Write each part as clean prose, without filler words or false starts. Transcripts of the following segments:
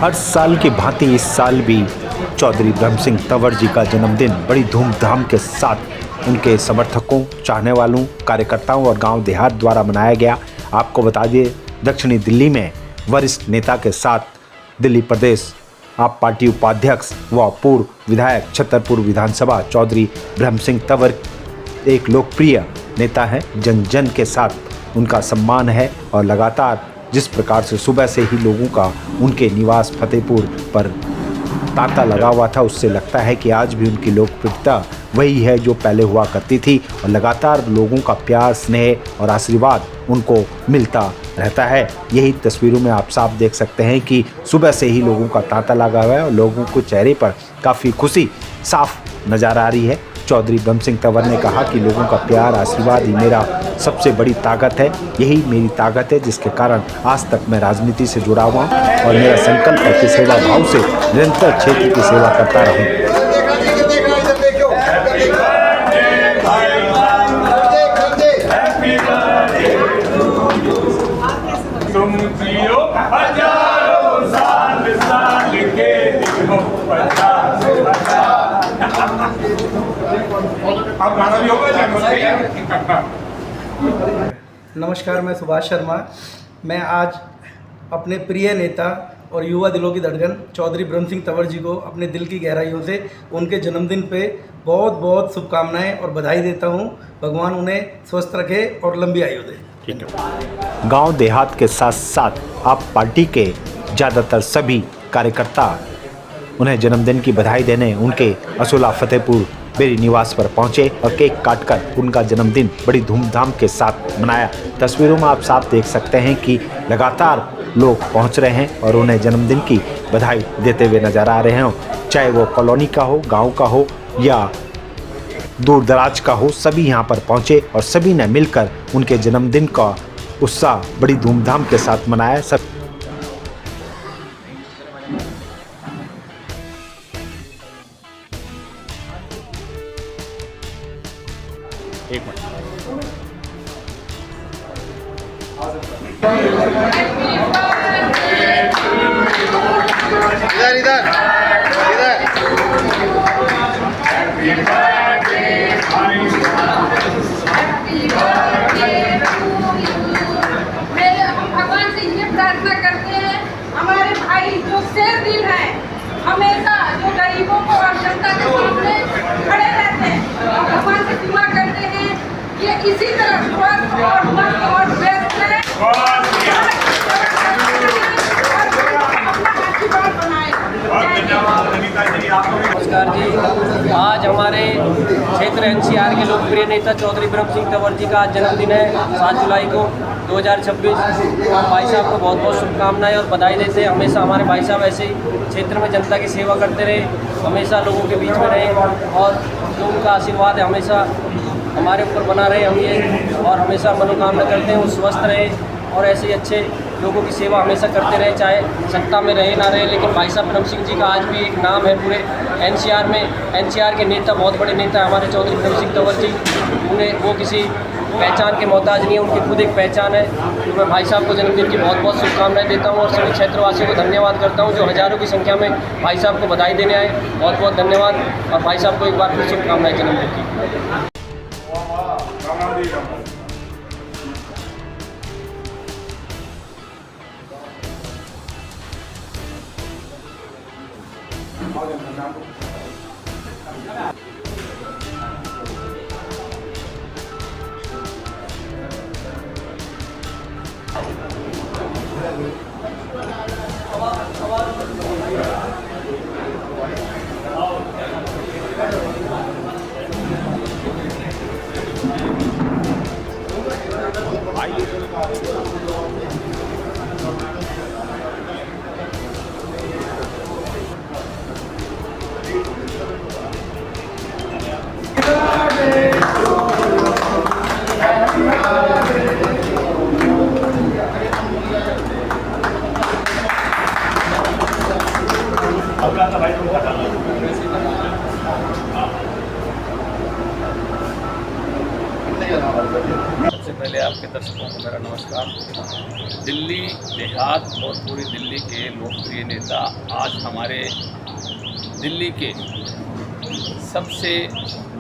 हर साल की भांति इस साल भी चौधरी ब्रह्म सिंह तंवर जी का जन्मदिन बड़ी धूमधाम के साथ उनके समर्थकों, चाहने वालों, कार्यकर्ताओं और गांव देहात द्वारा मनाया गया। आपको बता दिए, दक्षिणी दिल्ली में वरिष्ठ नेता के साथ दिल्ली प्रदेश आप पार्टी उपाध्यक्ष व पूर्व विधायक छतरपुर विधानसभा चौधरी ब्रह्म सिंह तंवर एक लोकप्रिय नेता है। जन जन के साथ उनका सम्मान है और लगातार जिस प्रकार से सुबह से ही लोगों का उनके निवास फतेहपुर पर तांता लगा हुआ था, उससे लगता है कि आज भी उनकी लोकप्रियता वही है जो पहले हुआ करती थी और लगातार लोगों का प्यार, स्नेह और आशीर्वाद उनको मिलता रहता है। यही तस्वीरों में आप साफ देख सकते हैं कि सुबह से ही लोगों का तांता लगा हुआ है और लोगों को चेहरे पर काफ़ी खुशी साफ नज़र आ रही है। चौधरी ब्रह्म सिंह तंवर ने कहा कि लोगों का प्यार, आशीर्वाद ही मेरा सबसे बड़ी ताकत है, यही मेरी ताकत है जिसके कारण आज तक मैं राजनीति से जुड़ा हुआ हूँ और मेरा संकल्प है कि सेवा भाव से निरंतर क्षेत्र की सेवा करता रहूँ। नमस्कार, मैं सुभाष शर्मा। मैं आज अपने प्रिय नेता और युवा दिलों की धड़कन चौधरी ब्रह्म सिंह तंवर जी को अपने दिल की गहराइयों से उनके जन्मदिन पे बहुत बहुत शुभकामनाएं और बधाई देता हूं। भगवान उन्हें स्वस्थ रखे और लंबी आयु दे। गांव देहात के साथ साथ आप पार्टी के ज़्यादातर सभी कार्यकर्ता उन्हें जन्मदिन की बधाई देने उनके असोला फतेहपुर बेरी निवास पर पहुंचे और केक काटकर उनका जन्मदिन बड़ी धूमधाम के साथ मनाया। तस्वीरों में आप साफ देख सकते हैं कि लगातार लोग पहुंच रहे हैं और उन्हें जन्मदिन की बधाई देते हुए नजर आ रहे हैं। चाहे वो कॉलोनी का हो, गांव का हो या दूर दराज का हो, सभी यहां पर पहुंचे और सभी ने मिलकर उनके जन्मदिन का उत्साह बड़ी धूमधाम के साथ मनाया। सब एक मिनट। इधर इधर इधर हम भगवान से ये प्रार्थना करते हैं, हमारे भाई जो शेर दिल है, हमेशा जो गरीबों को और जनता के सामने खड़े रहते हैं, और भगवान से दुआ करते हैं कि इसी तरह स्वस्थ और मस्त और व्यस्त रहे नमस्कार जी, आज हमारे क्षेत्र एनसीआर के लोकप्रिय नेता चौधरी ब्रह्म सिंह तंवर जी का जन्मदिन है 7 जुलाई को 2026। भाई साहब को बहुत बहुत शुभकामनाएं और बधाई देते हैं। हमेशा हमारे भाई साहब ऐसे ही क्षेत्र में जनता की सेवा करते रहे, हमेशा लोगों के बीच में रहे और लोगों का आशीर्वाद है हमेशा हमारे ऊपर बना रहे। हम ये और हमेशा मनोकामना करते हैं वो स्वस्थ रहे और ऐसे ही अच्छे लोगों की सेवा हमेशा करते रहे, चाहे सत्ता में रहे ना रहे। लेकिन भाई साहब ब्रह्म सिंह जी का आज भी एक नाम है पूरे एनसीआर में। एनसीआर के नेता, बहुत बड़े नेता हमारे चौधरी ब्रह्म सिंह तंवर जी, उन्हें वो किसी पहचान के मोहताज नहीं है, उनकी खुद एक पहचान है। तो मैं भाई साहब को जन्मदिन की बहुत बहुत शुभकामनाएं देता हूं और सभी क्षेत्रवासियों को धन्यवाद करता हूं जो हज़ारों की संख्या में भाई साहब को बधाई देने आए। बहुत बहुत धन्यवाद और भाई साहब को एक बार फिर शुभकामनाएं जन्मदिन की। सबसे सबसे पहले आपके दर्शकों को मेरा नमस्कार। दिल्ली देहात और पूरी दिल्ली के लोकप्रिय नेता आज हमारे दिल्ली के सबसे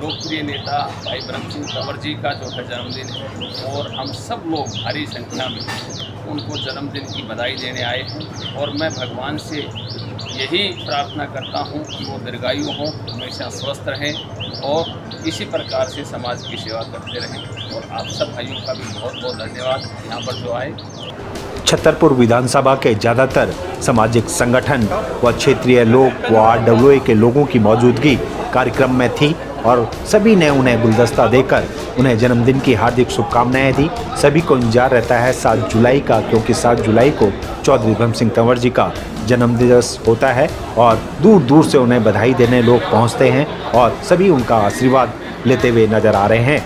लोकप्रिय नेता भाई ब्रह्म सिंह तंवर जी का जो है जन्मदिन है और हम सब लोग भारी संख्या में उनको जन्मदिन की बधाई देने आए हैं और मैं भगवान से यही प्रार्थना करता हूं कि वो दीर्घायु हों, हमेशा स्वस्थ रहें और इसी प्रकार से समाज की सेवा करते रहें। और आप सब भाइयों का भी बहुत बहुत धन्यवाद यहाँ पर जो आए। छतरपुर विधानसभा के ज़्यादातर सामाजिक संगठन व क्षेत्रीय लोग व RWA के लोगों की मौजूदगी कार्यक्रम में थी और सभी ने उन्हें गुलदस्ता देकर उन्हें जन्मदिन की हार्दिक शुभकामनाएं दी। सभी को इंतजार रहता है 7 जुलाई का, क्योंकि 7 जुलाई को चौधरी ब्रह्म सिंह तंवर जी का जन्मदिवस होता है और दूर दूर से उन्हें बधाई देने लोग पहुंचते हैं और सभी उनका आशीर्वाद लेते हुए नजर आ रहे हैं।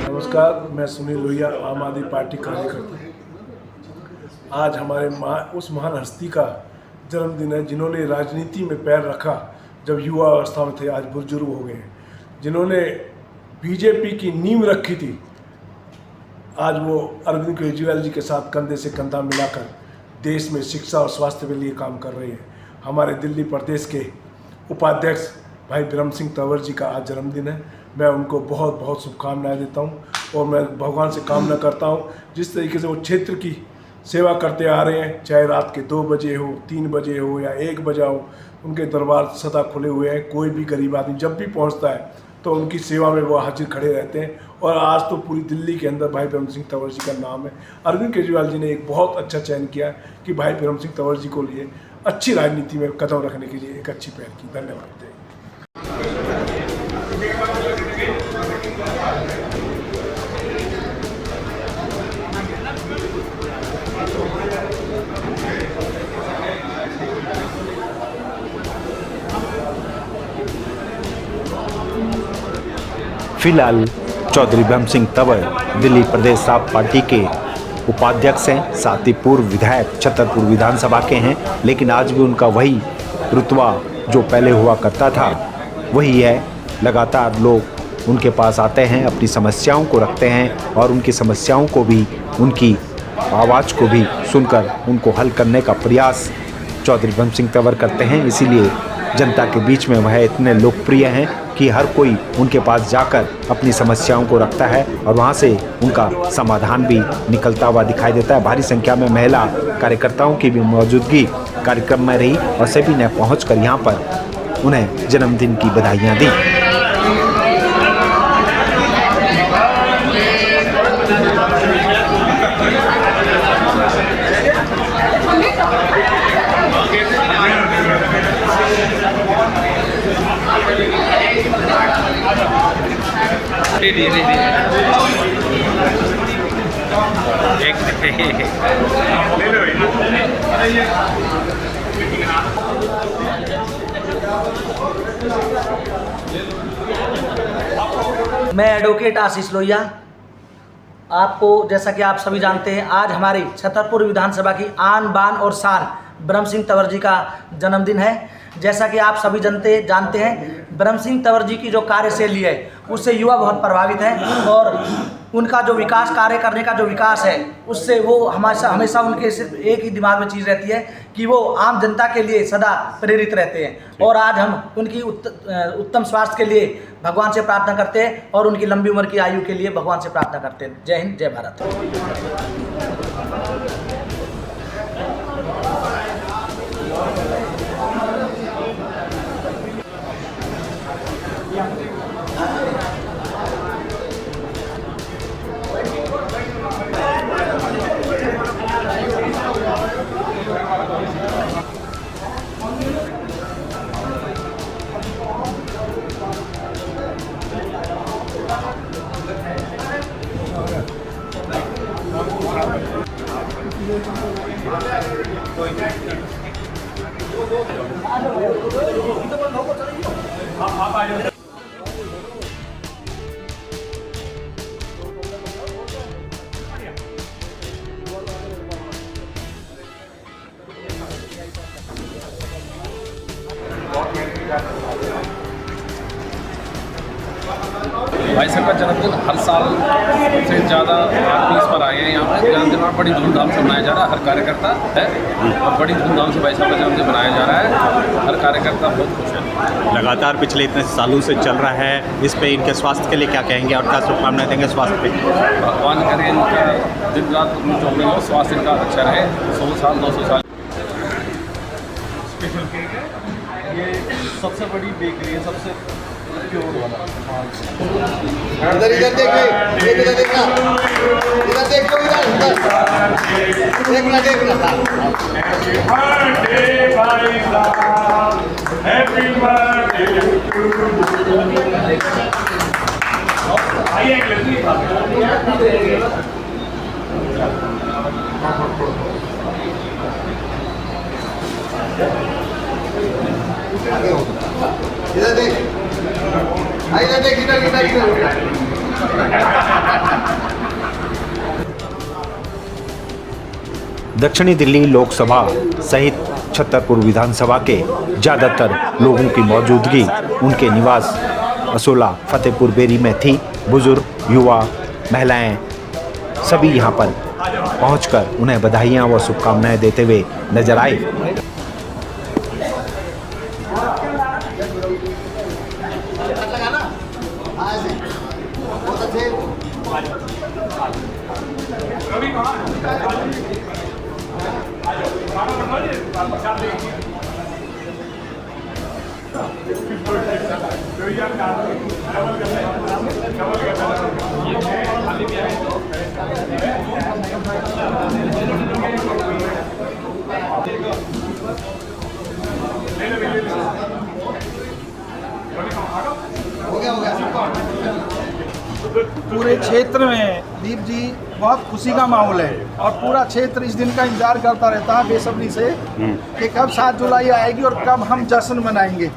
नमस्कार, मैं सुनील लोहिया, आम आदमी पार्टी कार्यकर्ता हूँ। आज हमारे उस महान हस्ती का जन्मदिन है जिन्होंने राजनीति में पैर रखा जब युवा अवस्था में थे, आज बुजुर्ग हो गए हैं। जिन्होंने बीजेपी की नींव रखी थी, आज वो अरविंद केजरीवाल जी के साथ कंधे से कंधा मिलाकर देश में शिक्षा और स्वास्थ्य के लिए काम कर रहे हैं। हमारे दिल्ली प्रदेश के उपाध्यक्ष भाई ब्रह्म सिंह तंवर जी का आज जन्मदिन है। मैं उनको बहुत बहुत शुभकामनाएं देता हूं और मैं भगवान से कामना करता हूं जिस तरीके से वो क्षेत्र की सेवा करते आ रहे हैं, चाहे रात के 2 बजे हो, 3 बजे हो या 1 बजे हो, उनके दरबार सदा खुले हुए हैं। कोई भी गरीब आदमी जब भी पहुंचता है तो उनकी सेवा में वो हाजिर खड़े रहते हैं। और आज तो पूरी दिल्ली के अंदर भाई ब्रह्म सिंह तंवर जी का नाम है। अरविंद केजरीवाल जी ने एक बहुत अच्छा चयन किया कि भाई ब्रह्म सिंह तंवर जी को लिए अच्छी राजनीति में कदम रखने के लिए एक अच्छी पहल की। धन्यवाद। फिलहाल चौधरी ब्रह्म सिंह तंवर दिल्ली प्रदेश आप पार्टी के उपाध्यक्ष हैं, साथ ही पूर्व विधायक छतरपुर विधानसभा के हैं, लेकिन आज भी उनका वही रुतबा जो पहले हुआ करता था वही है। लगातार लोग उनके पास आते हैं, अपनी समस्याओं को रखते हैं और उनकी समस्याओं को भी, उनकी आवाज़ को भी सुनकर उनको हल करने का प्रयास चौधरी ब्रह्म सिंह तंवर करते हैं। इसीलिए जनता के बीच में वह इतने लोकप्रिय हैं कि हर कोई उनके पास जाकर अपनी समस्याओं को रखता है और वहां से उनका समाधान भी निकलता हुआ दिखाई देता है। भारी संख्या में महिला कार्यकर्ताओं की भी मौजूदगी कार्यक्रम में रही और सभी ने पहुंचकर यहां पर उन्हें जन्मदिन की बधाइयां दी। मैं एडवोकेट आशीष लोहिया, आपको जैसा कि आप सभी जानते हैं आज हमारी छतरपुर विधानसभा की आन बान और शान ब्रह्म सिंह तंवर जी का जन्मदिन है। जैसा कि आप सभी जानते हैं ब्रह्म सिंह तंवर जी की जो कार्यशैली है उससे युवा बहुत प्रभावित हैं और उनका जो विकास कार्य करने का जो विकास है उससे वो हमेशा उनके सिर्फ एक ही दिमाग में चीज़ रहती है कि वो आम जनता के लिए सदा प्रेरित रहते हैं। और आज हम उनकी उत्तम स्वास्थ्य के लिए भगवान से प्रार्थना करते हैं और उनकी लंबी उम्र की आयु के लिए भगवान से प्रार्थना करते हैं। जय हिंद, जय भारत। भाई साहब का जन्मदिन हर साल से ज़्यादा आदमी इस पर आए हैं। यहाँ पर जन्मदिन बड़ी धूमधाम से मनाया जा रहा है। हर कार्यकर्ता है और बड़ी धूमधाम से भाई साहब का जन्मदिन मनाया जा रहा है। हर कार्यकर्ता बहुत खुश है। लगातार पिछले इतने सालों से चल रहा है, इस पे इनके स्वास्थ्य के लिए क्या कहेंगे और क्या शुभकामनाएं देंगे स्वास्थ्य पे? भगवान करें इनका दिन रात उनको स्वास्थ्य इनका अच्छा रहे, 100 साल 200 साल। स्पेशल केक है, ये सबसे बड़ी बेकरी है, सबसे प्योर वाला। इधर इधर देखिए, इधर देखना, इधर देखो, इधर देखना देखना। हैप्पी बर्थडे इधर देख, इधर देख, इधर इधर इधर। दक्षिणी दिल्ली लोकसभा सहित छतरपुर विधानसभा के ज़्यादातर लोगों की मौजूदगी उनके निवास असोला फतेहपुर बेरी में थी। बुजुर्ग, युवा, महिलाएं सभी यहां पर पहुंचकर उन्हें बधाइयां व शुभकामनाएं देते हुए नजर आए। पूरे क्षेत्र में दीप जी बहुत खुशी का माहौल है और पूरा क्षेत्र इस दिन का इंतजार करता रहता है बेसब्री से कि कब 7 जुलाई आएगी और कब हम जश्न मनाएंगे।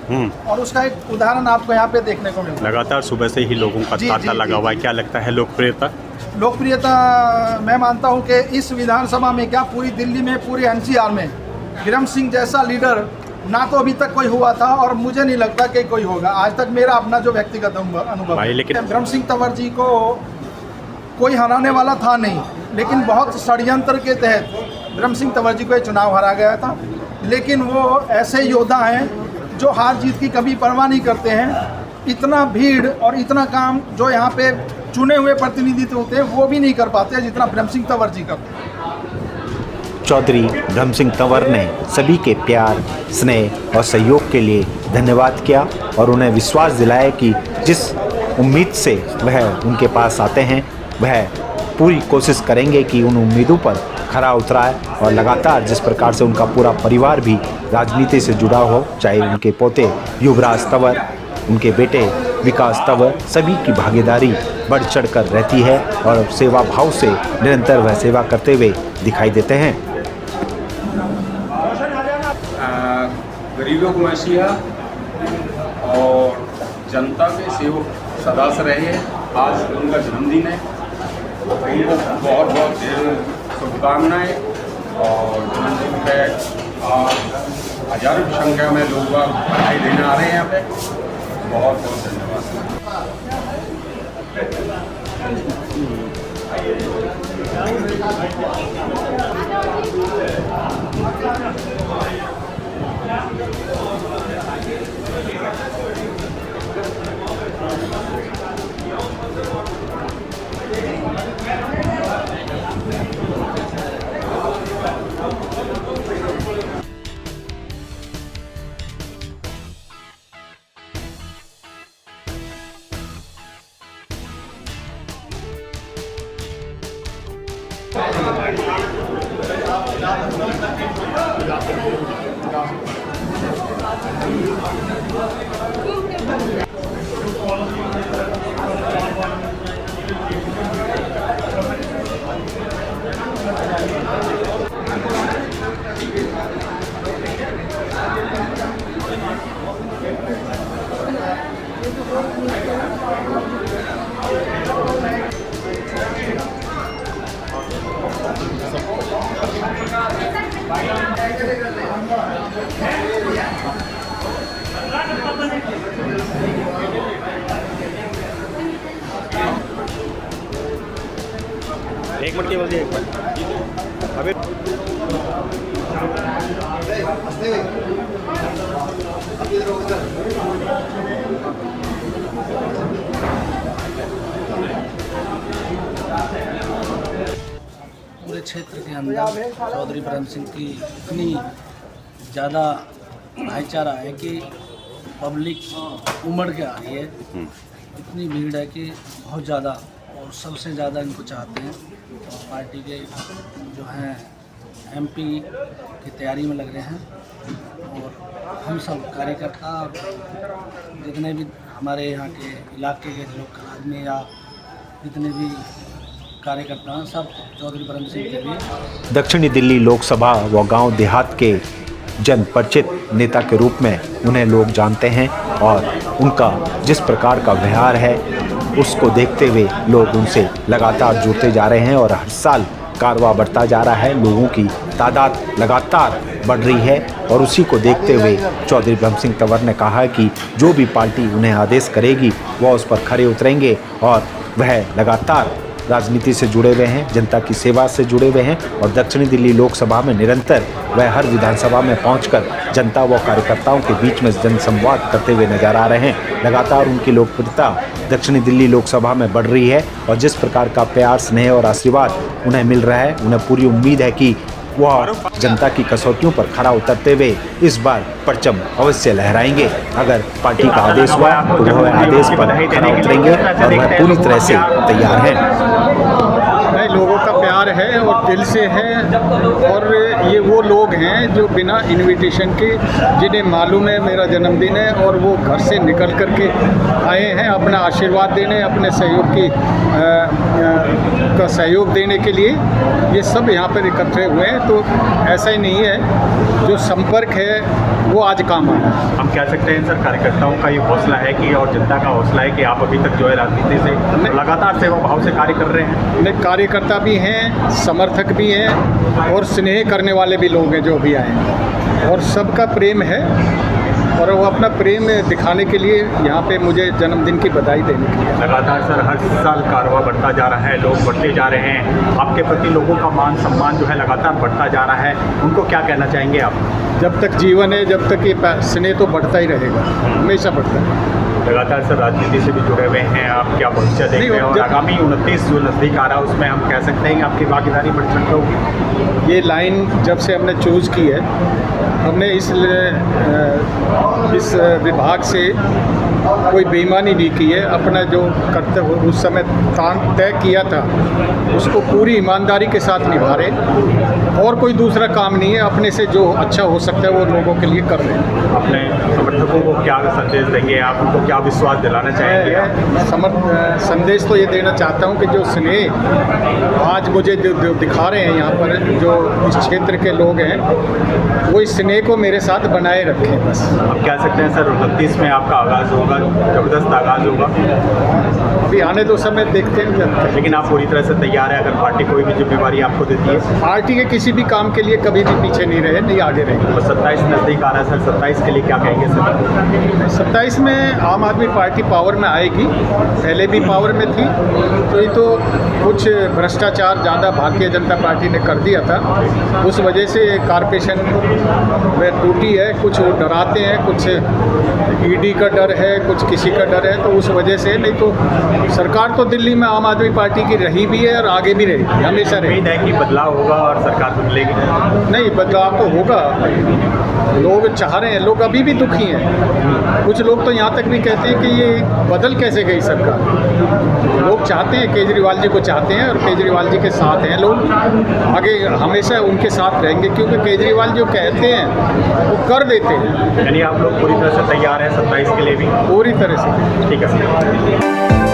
और उसका एक उदाहरण आपको यहाँ पे देखने को मिलता है। लगातार सुबह से ही लोगों का तांता लगा हुआ है। क्या लगता है लोकप्रियता मैं मानता हूँ कि इस विधानसभा में क्या पूरी दिल्ली में, पूरे एनसीआर में ब्रह्म सिंह जैसा लीडर ना तो अभी तक कोई हुआ था और मुझे नहीं लगता कि कोई होगा। आज तक मेरा अपना जो व्यक्तिगत अनुभव है, लेकिन ब्रह्म सिंह तंवर जी को कोई हराने वाला था नहीं, लेकिन बहुत षड्यंत्र के तहत ब्रह्म सिंह तंवर जी को चुनाव हरा गया था। लेकिन वो ऐसे योद्धा हैं जो हार जीत की कभी परवाह नहीं करते हैं। इतना भीड़ और इतना काम जो यहाँ पे चुने हुए प्रतिनिधित्व होते हैं वो भी नहीं कर पाते जितना ब्रह्म सिंह तंवर जी करते हैं। चौधरी ब्रह्म सिंह तंवर ने सभी के प्यार, स्नेह और सहयोग के लिए धन्यवाद किया और उन्हें विश्वास दिलाया कि जिस उम्मीद से वह उनके पास आते हैं वह पूरी कोशिश करेंगे कि उन उम्मीदों पर खरा उतराए और लगातार जिस प्रकार से उनका पूरा परिवार भी राजनीति से जुड़ा हो, चाहे उनके पोते युवराज तंवर, उनके बेटे विकास तंवर, सभी की भागीदारी बढ़ चढ़ कर रहती है और सेवा भाव से निरंतर वह सेवा करते हुए दिखाई देते हैं। गरीबों को मसीहा और जनता के सेवक सदा से रहे। आज उनका जन्मदिन है, उनको बहुत बहुत शुभकामनाएं और जन्मदिन पे हजारों की संख्या में लोग बधाई देने आ रहे हैं यहाँ पे। बहुत बहुत धन्यवाद। एक मिनट केवल एक मिनट अभी पूरे क्षेत्र के अंदर चौधरी ब्रह्म सिंह की इतनी ज़्यादा भाईचारा है कि पब्लिक उमड़ के आ रही है। इतनी भीड़ है कि बहुत ज़्यादा, और सबसे ज़्यादा इनको चाहते हैं। और पार्टी के जो हैं MP की तैयारी में लग रहे हैं, और हम सब कार्यकर्ता जितने भी हमारे यहाँ के इलाके के लोग आदमी या जितने भी कार्यकर्ता हैं, सब चौधरी ब्रह्म सिंह के लिए। दक्षिणी दिल्ली लोकसभा व गांव देहात के जन परिचित नेता के रूप में उन्हें लोग जानते हैं, और उनका जिस प्रकार का व्यवहार है उसको देखते हुए लोग उनसे लगातार जुड़ते जा रहे हैं, और हर साल कारवां बढ़ता जा रहा है। लोगों की तादाद लगातार बढ़ रही है, और उसी को देखते हुए चौधरी ब्रह्म सिंह तंवर ने कहा है कि जो भी पार्टी उन्हें आदेश करेगी वह उस पर खरे उतरेंगे, और वह लगातार राजनीति से जुड़े हुए हैं, जनता की सेवा से जुड़े हुए हैं, और दक्षिणी दिल्ली लोकसभा में निरंतर वह हर विधानसभा में पहुंचकर जनता व कार्यकर्ताओं के बीच में जनसंवाद करते हुए नजर आ रहे हैं। लगातार उनकी लोकप्रियता दक्षिणी दिल्ली लोकसभा में बढ़ रही है, और जिस प्रकार का प्यार, स्नेह और आशीर्वाद उन्हें मिल रहा है, उन्हें पूरी उम्मीद है कि वह जनता की कसौटियों पर खरा उतरते हुए इस बार परचम अवश्य लहराएंगे। अगर पार्टी का आदेश हुआ तो वह आदेश पर खरा उतरेंगे, और वह पूरी तरह से तैयार हैं। लोगों का प्यार है और दिल से है, और ये वो लोग हैं जो बिना इनविटेशन के, जिन्हें मालूम है मेरा जन्मदिन है, और वो घर से निकल कर के आए हैं अपना आशीर्वाद देने, अपने सहयोग का सहयोग देने के लिए। ये सब यहाँ पर इकट्ठे हुए हैं। तो ऐसा ही नहीं है, जो संपर्क है वो आज काम आया। हम कह सकते हैं सर, कार्यकर्ताओं का ये हौसला है कि, और जनता का हौसला है कि आप अभी तक जो है राजनीति से लगातार सेवा भाव से कार्य कर रहे हैं। कार्यकर्ता भी हैं, समर्थक भी हैं, और स्नेह करने वाले भी लोग हैं जो भी आए हैं, और सबका प्रेम है, और वो अपना प्रेम दिखाने के लिए यहाँ पे मुझे जन्मदिन की बधाई देने के लिए। लगातार सर हर साल कारवां बढ़ता जा रहा है, लोग बढ़ते जा रहे हैं, आपके प्रति लोगों का मान सम्मान जो है लगातार बढ़ता जा रहा है, उनको क्या कहना चाहेंगे आप? जब तक जीवन है, जब तक ये स्नेह तो बढ़ता ही रहेगा, हमेशा बढ़ता है। लगातार सर राजनीति से भी जुड़े हुए हैं, आप क्या भविष्य देख रहे हैं? और आगामी 29 जो नज़दीक आ रहा है उसमें हम कह सकते हैं कि आपकी भागीदारी बढ़ सकती होगी। ये लाइन जब से हमने चूज़ की है, हमने इस विभाग से कोई बेईमानी नहीं की है। अपना जो कर्तव्य उस समय तय किया था उसको पूरी ईमानदारी के साथ निभा रहे, और कोई दूसरा काम नहीं है। अपने से जो अच्छा हो सकता है वो लोगों के लिए कर रहे हैं। अपने समर्थकों को क्या संदेश देंगे आप, उनको क्या विश्वास दिलाना चाहेंगे आप? संदेश तो ये देना चाहता हूँ कि जो स्नेह आज मुझे जो दिखा रहे हैं यहाँ पर जो इस क्षेत्र के लोग हैं, वो इस स्नेह को मेरे साथ बनाए रखें बस। आप कह सकते हैं सर 29 में आपका आगाज़ होगा, ज़बरदस्त आगाज़ होगा। अभी आने दो समय देखते हैं। लेकिन आप पूरी तरह से तैयार हैं अगर पार्टी कोई भी जिम्मेवारी आपको देती है? पार्टी के किसी भी काम के लिए कभी भी पीछे नहीं रहे, नहीं आगे रहे। तो 27 नज़दीक आ रहा है सर, 27 के लिए क्या कहेंगे सर? 27 में आम आदमी पार्टी पावर में आएगी, पहले भी पावर में थी, तो ये तो कुछ भ्रष्टाचार ज़्यादा भारतीय जनता पार्टी ने कर दिया था, उस वजह से कॉरपोरेशन में टूटी है। कुछ वो डराते हैं, कुछ ईडी का डर है, कुछ किसी का डर है, तो उस वजह से। नहीं तो सरकार तो दिल्ली में आम आदमी पार्टी की रही भी है और आगे भी रहेगी, हमेशा रहेगी। उम्मीद है कि बदलाव होगा और सरकार बदलेगी? नहीं, बदलाव तो होगा, लोग चाह रहे हैं, लोग अभी भी दुखी हैं। कुछ लोग तो यहाँ तक भी कहते हैं कि ये बदल कैसे गई सरकार। लोग चाहते हैं, केजरीवाल जी को चाहते हैं और केजरीवाल जी के साथ हैं लोग, आगे हमेशा उनके साथ रहेंगे, क्योंकि केजरीवाल जो कहते हैं वो कर देते हैं। यानी आप लोग पूरी तरह से तैयार हैं 27 के लिए भी? पूरी तरह से। ठीक है सर।